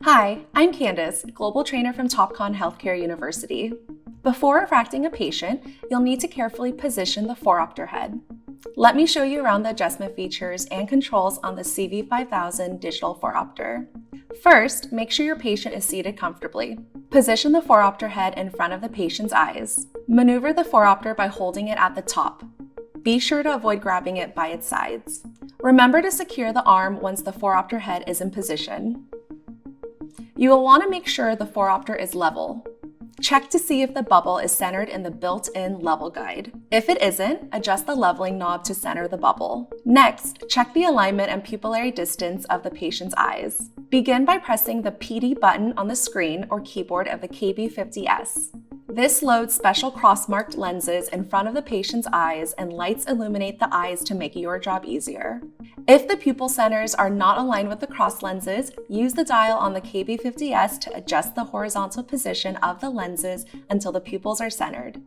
Hi, I'm Candace, Global Trainer from Topcon의 Healthcare University. Before refracting a patient, you'll need to carefully position the phoropter head. Let me show you around the adjustment features and controls on the CV5000 digital phoropter. First, make sure your patient is seated comfortably. Position the phoropter head in front of the patient's eyes. Maneuver the phoropter by holding it at the top. Be sure to avoid grabbing it by its sides. Remember to secure the arm once the phoropter head is in position. You will want to make sure the phoropter is level. Check to see if the bubble is centered in the built-in level guide. If it isn't, adjust the leveling knob to center the bubble. Next, check the alignment and pupillary distance of the patient's eyes. Begin by pressing the PD button on the screen or keyboard of the KB50S. This loads special cross-marked lenses in front of the patient's eyes and lights illuminate the eyes to make your job easier. If the pupil centers are not aligned with the cross lenses, use the dial on the KB50S to adjust the horizontal position of the lenses until the pupils are centered.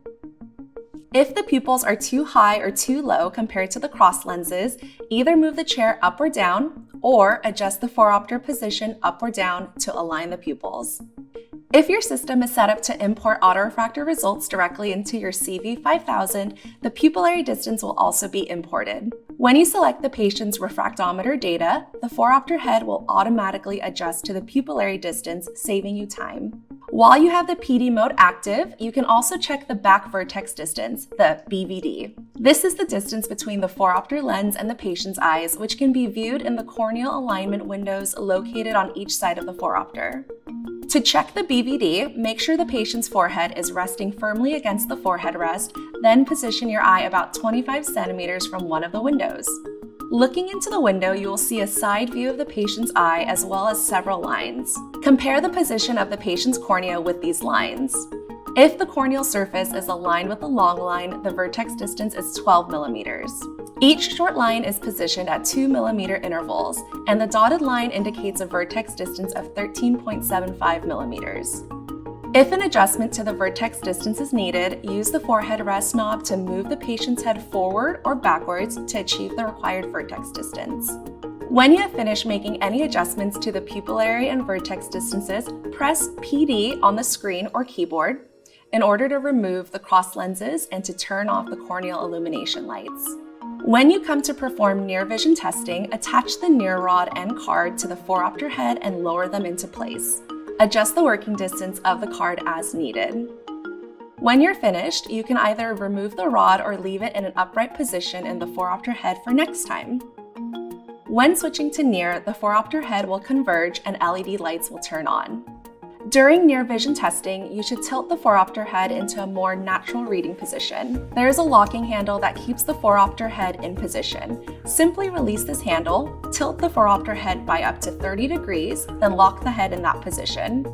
If the pupils are too high or too low compared to the cross lenses, either move the chair up or down, or adjust the phoropter position up or down to align the pupils. If your system is set up to import autorefractor results directly into your CV5000, the pupillary distance will also be imported. When you select the patient's refractometer data, the phoropter head will automatically adjust to the pupillary distance, saving you time. While you have the PD mode active, you can also check the back vertex distance, the BVD. This is the distance between the phoropter lens and the patient's eyes, which can be viewed in the corneal alignment windows located on each side of the phoropter. To check the BVD, make sure the patient's forehead is resting firmly against the forehead rest, then position your eye about 25 centimeters from one of the windows. Looking into the window, you will see a side view of the patient's eye as well as several lines. Compare the position of the patient's cornea with these lines. If the corneal surface is aligned with the long line, the vertex distance is 12 millimeters. Each short line is positioned at 2 millimeter intervals, and the dotted line indicates a vertex distance of 13.75 millimeters. If an adjustment to the vertex distance is needed, use the forehead rest knob to move the patient's head forward or backwards to achieve the required vertex distance. When you have finished making any adjustments to the pupillary and vertex distances, press PD on the screen or keyboard in order to remove the cross lenses and to turn off the corneal illumination lights. When you come to perform near vision testing, attach the near rod and card to the phoropter head and lower them into place. Adjust the working distance of the card as needed. When you're finished, you can either remove the rod or leave it in an upright position in the phoropter head for next time. When switching to near, the phoropter head will converge and LED lights will turn on. During near vision testing, you should tilt the phoropter head into a more natural reading position. There is a locking handle that keeps the phoropter head in position. Simply release this handle, tilt the phoropter head by up to 30 degrees, then lock the head in that position.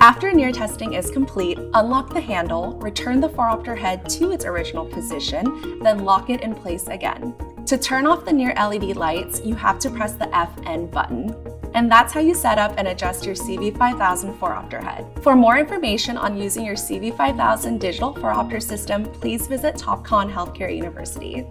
After near testing is complete, unlock the handle, return the phoropter head to its original position, then lock it in place again. To turn off the near LED lights, you have to press the FN button. And that's how you set up and adjust your CV5000 phoropter head. For more information on using your CV5000 digital phoropter system, please visit Topcon의 Healthcare University.